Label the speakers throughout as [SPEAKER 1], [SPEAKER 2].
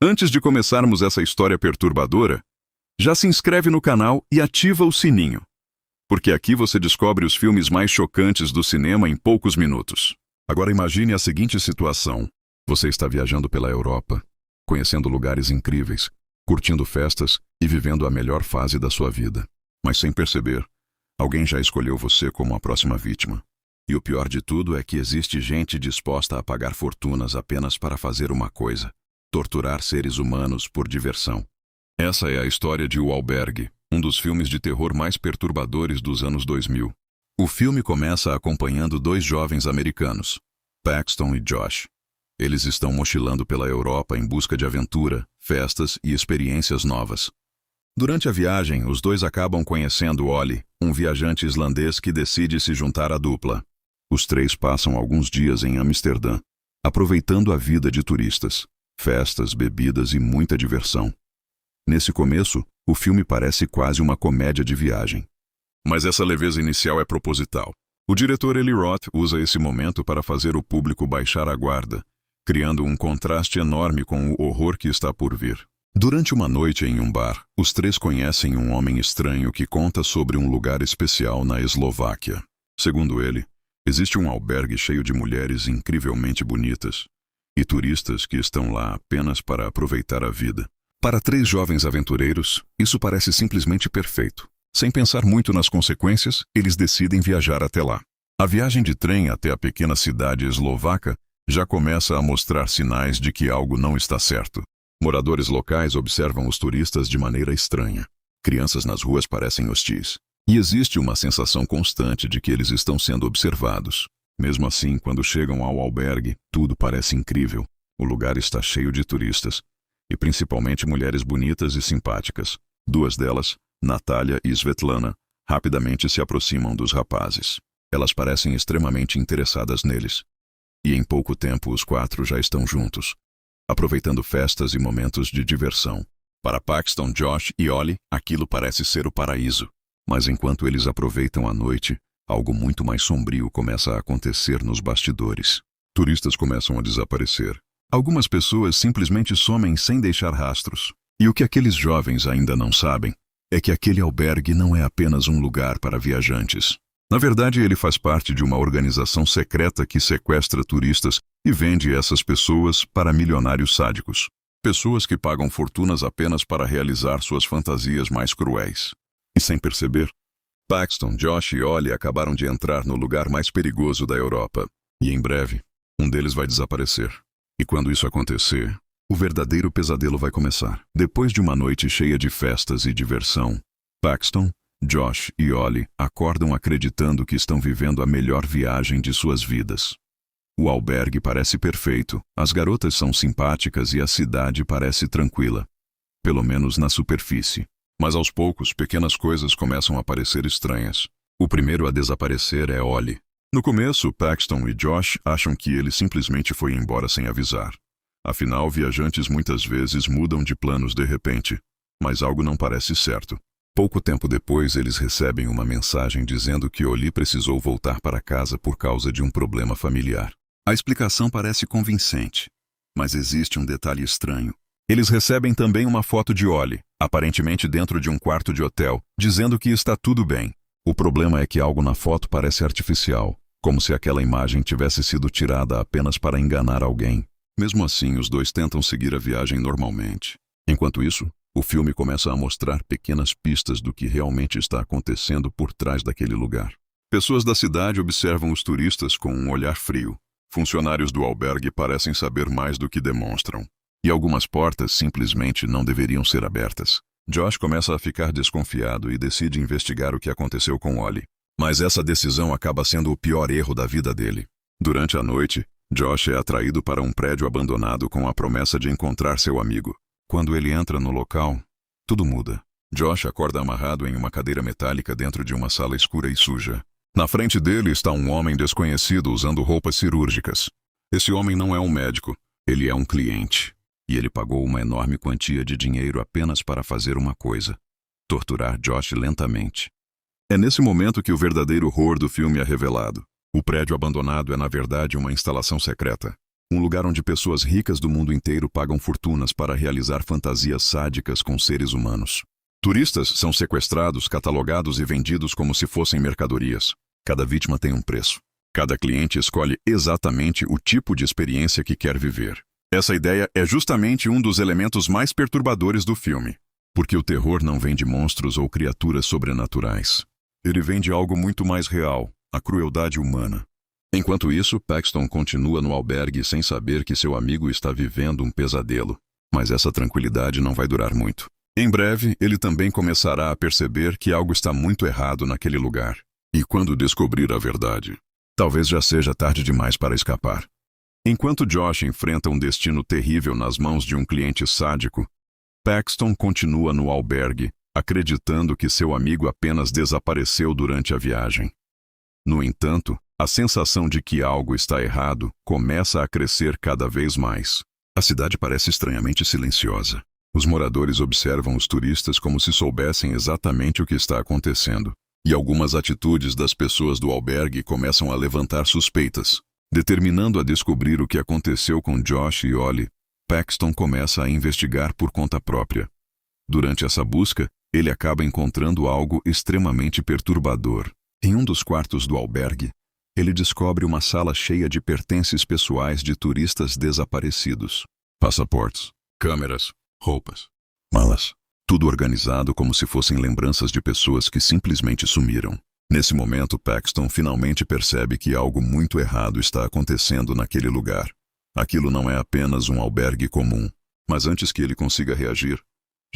[SPEAKER 1] Antes de começarmos essa história perturbadora, já se inscreve no canal e ativa o sininho, porque aqui você descobre os filmes mais chocantes do cinema em poucos minutos. Agora imagine a seguinte situação. Você está viajando pela Europa, conhecendo lugares incríveis, curtindo festas e vivendo a melhor fase da sua vida. Mas sem perceber, alguém já escolheu você como a próxima vítima. E o pior de tudo é que existe gente disposta a pagar fortunas apenas para fazer uma coisa: torturar seres humanos por diversão. Essa é a história de O Albergue, um dos filmes de terror mais perturbadores dos anos 2000. O filme começa acompanhando dois jovens americanos, Paxton e Josh. Eles estão mochilando pela Europa em busca de aventura, festas e experiências novas. Durante a viagem, os dois acabam conhecendo Ollie, um viajante islandês que decide se juntar à dupla. Os três passam alguns dias em Amsterdã, aproveitando a vida de turistas, festas, bebidas e muita diversão. Nesse começo, o filme parece quase uma comédia de viagem. Mas essa leveza inicial é proposital. O diretor Eli Roth usa esse momento para fazer o público baixar a guarda, criando um contraste enorme com o horror que está por vir. Durante uma noite em um bar, os três conhecem um homem estranho que conta sobre um lugar especial na Eslováquia. Segundo ele, existe um albergue cheio de mulheres incrivelmente bonitas e turistas que estão lá apenas para aproveitar a vida. Para três jovens aventureiros, isso parece simplesmente perfeito. Sem pensar muito nas consequências, eles decidem viajar até lá. A viagem de trem até a pequena cidade eslovaca já começa a mostrar sinais de que algo não está certo. Moradores locais observam os turistas de maneira estranha. Crianças nas ruas parecem hostis. E existe uma sensação constante de que eles estão sendo observados. Mesmo assim, quando chegam ao albergue, tudo parece incrível. O lugar está cheio de turistas, e principalmente mulheres bonitas e simpáticas. Duas delas, Natália e Svetlana, rapidamente se aproximam dos rapazes. Elas parecem extremamente interessadas neles. E em pouco tempo os quatro já estão juntos, aproveitando festas e momentos de diversão. Para Paxton, Josh e Ollie, aquilo parece ser o paraíso. Mas enquanto eles aproveitam a noite, algo muito mais sombrio começa a acontecer nos bastidores. Turistas começam a desaparecer. Algumas pessoas simplesmente somem sem deixar rastros. E o que aqueles jovens ainda não sabem é que aquele albergue não é apenas um lugar para viajantes. Na verdade, ele faz parte de uma organização secreta que sequestra turistas e vende essas pessoas para milionários sádicos. Pessoas que pagam fortunas apenas para realizar suas fantasias mais cruéis. E sem perceber, Paxton, Josh e Ollie acabaram de entrar no lugar mais perigoso da Europa. E em breve, um deles vai desaparecer. E quando isso acontecer, o verdadeiro pesadelo vai começar. Depois de uma noite cheia de festas e diversão, Paxton, Josh e Ollie acordam acreditando que estão vivendo a melhor viagem de suas vidas. O albergue parece perfeito, as garotas são simpáticas e a cidade parece tranquila. Pelo menos na superfície. Mas aos poucos, pequenas coisas começam a parecer estranhas. O primeiro a desaparecer é Ollie. No começo, Paxton e Josh acham que ele simplesmente foi embora sem avisar. Afinal, viajantes muitas vezes mudam de planos de repente. Mas algo não parece certo. Pouco tempo depois, eles recebem uma mensagem dizendo que Ollie precisou voltar para casa por causa de um problema familiar. A explicação parece convincente, mas existe um detalhe estranho. Eles recebem também uma foto de Ollie, aparentemente dentro de um quarto de hotel, dizendo que está tudo bem. O problema é que algo na foto parece artificial, como se aquela imagem tivesse sido tirada apenas para enganar alguém. Mesmo assim, os dois tentam seguir a viagem normalmente. Enquanto isso, o filme começa a mostrar pequenas pistas do que realmente está acontecendo por trás daquele lugar. Pessoas da cidade observam os turistas com um olhar frio. Funcionários do albergue parecem saber mais do que demonstram. E algumas portas simplesmente não deveriam ser abertas. Josh começa a ficar desconfiado e decide investigar o que aconteceu com Ollie. Mas essa decisão acaba sendo o pior erro da vida dele. Durante a noite, Josh é atraído para um prédio abandonado com a promessa de encontrar seu amigo. Quando ele entra no local, tudo muda. Josh acorda amarrado em uma cadeira metálica dentro de uma sala escura e suja. Na frente dele está um homem desconhecido usando roupas cirúrgicas. Esse homem não é um médico, ele é um cliente. E ele pagou uma enorme quantia de dinheiro apenas para fazer uma coisa: torturar Josh lentamente. É nesse momento que o verdadeiro horror do filme é revelado. O prédio abandonado é na verdade uma instalação secreta. Um lugar onde pessoas ricas do mundo inteiro pagam fortunas para realizar fantasias sádicas com seres humanos. Turistas são sequestrados, catalogados e vendidos como se fossem mercadorias. Cada vítima tem um preço. Cada cliente escolhe exatamente o tipo de experiência que quer viver. Essa ideia é justamente um dos elementos mais perturbadores do filme. Porque o terror não vem de monstros ou criaturas sobrenaturais. Ele vem de algo muito mais real, a crueldade humana. Enquanto isso, Paxton continua no albergue sem saber que seu amigo está vivendo um pesadelo. Mas essa tranquilidade não vai durar muito. Em breve, ele também começará a perceber que algo está muito errado naquele lugar. E quando descobrir a verdade, talvez já seja tarde demais para escapar. Enquanto Josh enfrenta um destino terrível nas mãos de um cliente sádico, Paxton continua no albergue, acreditando que seu amigo apenas desapareceu durante a viagem. No entanto, a sensação de que algo está errado começa a crescer cada vez mais. A cidade parece estranhamente silenciosa. Os moradores observam os turistas como se soubessem exatamente o que está acontecendo. E algumas atitudes das pessoas do albergue começam a levantar suspeitas. Determinando a descobrir o que aconteceu com Josh e Ollie, Paxton começa a investigar por conta própria. Durante essa busca, ele acaba encontrando algo extremamente perturbador. Em um dos quartos do albergue, ele descobre uma sala cheia de pertences pessoais de turistas desaparecidos. Passaportes, câmeras, roupas, malas. Tudo organizado como se fossem lembranças de pessoas que simplesmente sumiram. Nesse momento, Paxton finalmente percebe que algo muito errado está acontecendo naquele lugar. Aquilo não é apenas um albergue comum, mas antes que ele consiga reagir,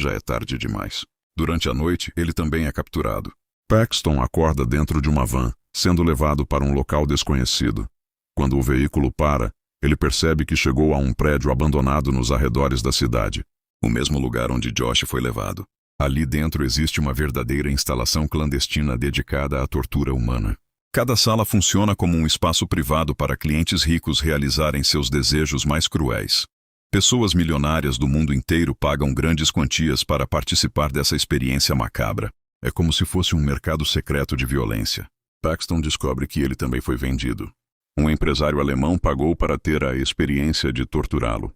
[SPEAKER 1] já é tarde demais. Durante a noite, ele também é capturado. Paxton acorda dentro de uma van, sendo levado para um local desconhecido. Quando o veículo para, ele percebe que chegou a um prédio abandonado nos arredores da cidade, o mesmo lugar onde Josh foi levado. Ali dentro existe uma verdadeira instalação clandestina dedicada à tortura humana. Cada sala funciona como um espaço privado para clientes ricos realizarem seus desejos mais cruéis. Pessoas milionárias do mundo inteiro pagam grandes quantias para participar dessa experiência macabra. É como se fosse um mercado secreto de violência. Paxton descobre que ele também foi vendido. Um empresário alemão pagou para ter a experiência de torturá-lo.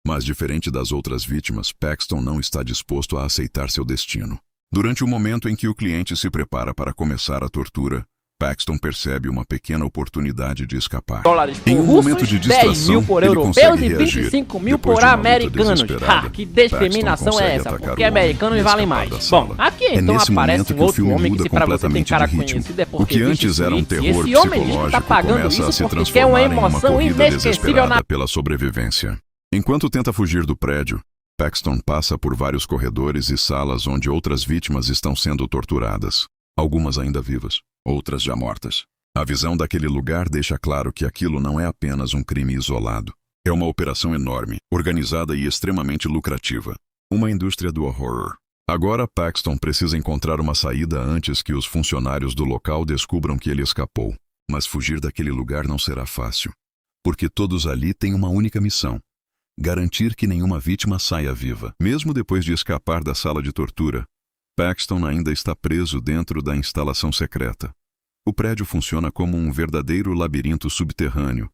[SPEAKER 1] Mas diferente das outras vítimas, Paxton não está disposto a aceitar seu destino. Durante o momento em que o cliente se prepara para começar a tortura, Paxton percebe uma pequena oportunidade de escapar.
[SPEAKER 2] Em um momento de distração, 10 mil por europeus e 25 mil por americanos. Que discriminação é essa? Porque americanos valem mais. Bom, aqui então aparece um outro homem que, se pra você tem cara conhecido, é porque
[SPEAKER 1] o que antes era um terror
[SPEAKER 2] esse homem está pagando isso porque quer uma emoção inesquecível na...
[SPEAKER 1] pela sobrevivência. Enquanto tenta fugir do prédio, Paxton passa por vários corredores e salas onde outras vítimas estão sendo torturadas. Algumas ainda vivas, outras já mortas. A visão daquele lugar deixa claro que aquilo não é apenas um crime isolado. É uma operação enorme, organizada e extremamente lucrativa. Uma indústria do horror. Agora Paxton precisa encontrar uma saída antes que os funcionários do local descubram que ele escapou. Mas fugir daquele lugar não será fácil. Porque todos ali têm uma única missão: garantir que nenhuma vítima saia viva. Mesmo depois de escapar da sala de tortura, Paxton ainda está preso dentro da instalação secreta. O prédio funciona como um verdadeiro labirinto subterrâneo,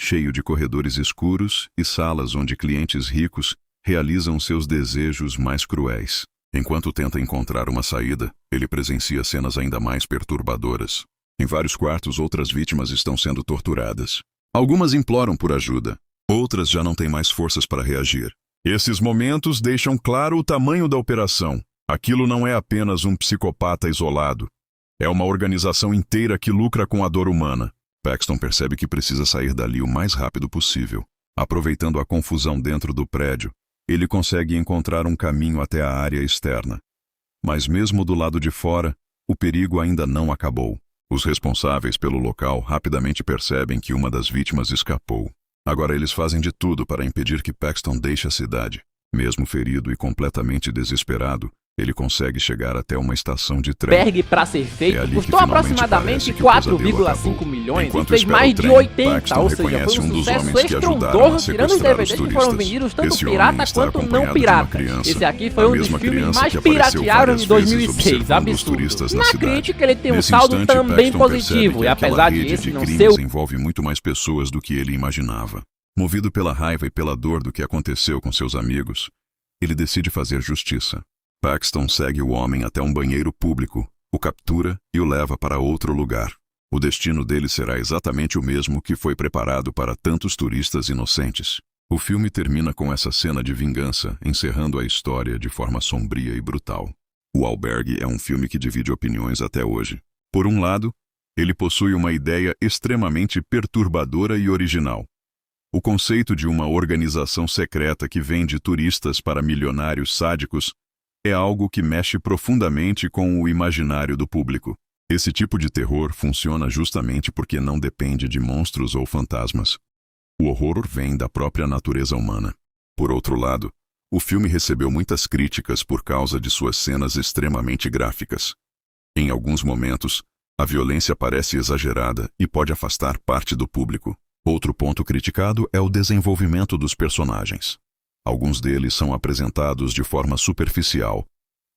[SPEAKER 1] cheio de corredores escuros e salas onde clientes ricos realizam seus desejos mais cruéis. Enquanto tenta encontrar uma saída, ele presencia cenas ainda mais perturbadoras. Em vários quartos, outras vítimas estão sendo torturadas. Algumas imploram por ajuda. Outras já não têm mais forças para reagir. Esses momentos deixam claro o tamanho da operação. Aquilo não é apenas um psicopata isolado. É uma organização inteira que lucra com a dor humana. Paxton percebe que precisa sair dali o mais rápido possível. Aproveitando a confusão dentro do prédio, ele consegue encontrar um caminho até a área externa. Mas mesmo do lado de fora, o perigo ainda não acabou. Os responsáveis pelo local rapidamente percebem que uma das vítimas escapou. Agora eles fazem de tudo para impedir que Paxton deixe a cidade. Mesmo ferido e completamente desesperado, ele consegue chegar até uma estação de trem.
[SPEAKER 2] Berg, para ser feito, custou aproximadamente 4,5 milhões e fez mais de 80, ou seja, foi um sucesso estrondoso, tirando os DVDs que foram vendidos tanto pirata quanto não pirata. Esse aqui foi um dos filmes mais pirateados de 2006, absurdo. Na crítica ele tem um saldo também positivo, e apesar de esse não ser...
[SPEAKER 1] envolve muito mais pessoas do que ele imaginava. Movido pela raiva e pela dor do que aconteceu com seus amigos, ele decide fazer justiça. Paxton segue o homem até um banheiro público, o captura e o leva para outro lugar. O destino dele será exatamente o mesmo que foi preparado para tantos turistas inocentes. O filme termina com essa cena de vingança, encerrando a história de forma sombria e brutal. O Albergue é um filme que divide opiniões até hoje. Por um lado, ele possui uma ideia extremamente perturbadora e original. O conceito de uma organização secreta que vende turistas para milionários sádicos é algo que mexe profundamente com o imaginário do público. Esse tipo de terror funciona justamente porque não depende de monstros ou fantasmas. O horror vem da própria natureza humana. Por outro lado, o filme recebeu muitas críticas por causa de suas cenas extremamente gráficas. Em alguns momentos, a violência parece exagerada e pode afastar parte do público. Outro ponto criticado é o desenvolvimento dos personagens. Alguns deles são apresentados de forma superficial,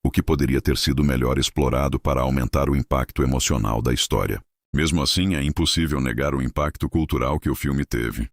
[SPEAKER 1] o que poderia ter sido melhor explorado para aumentar o impacto emocional da história. Mesmo assim, é impossível negar o impacto cultural que o filme teve.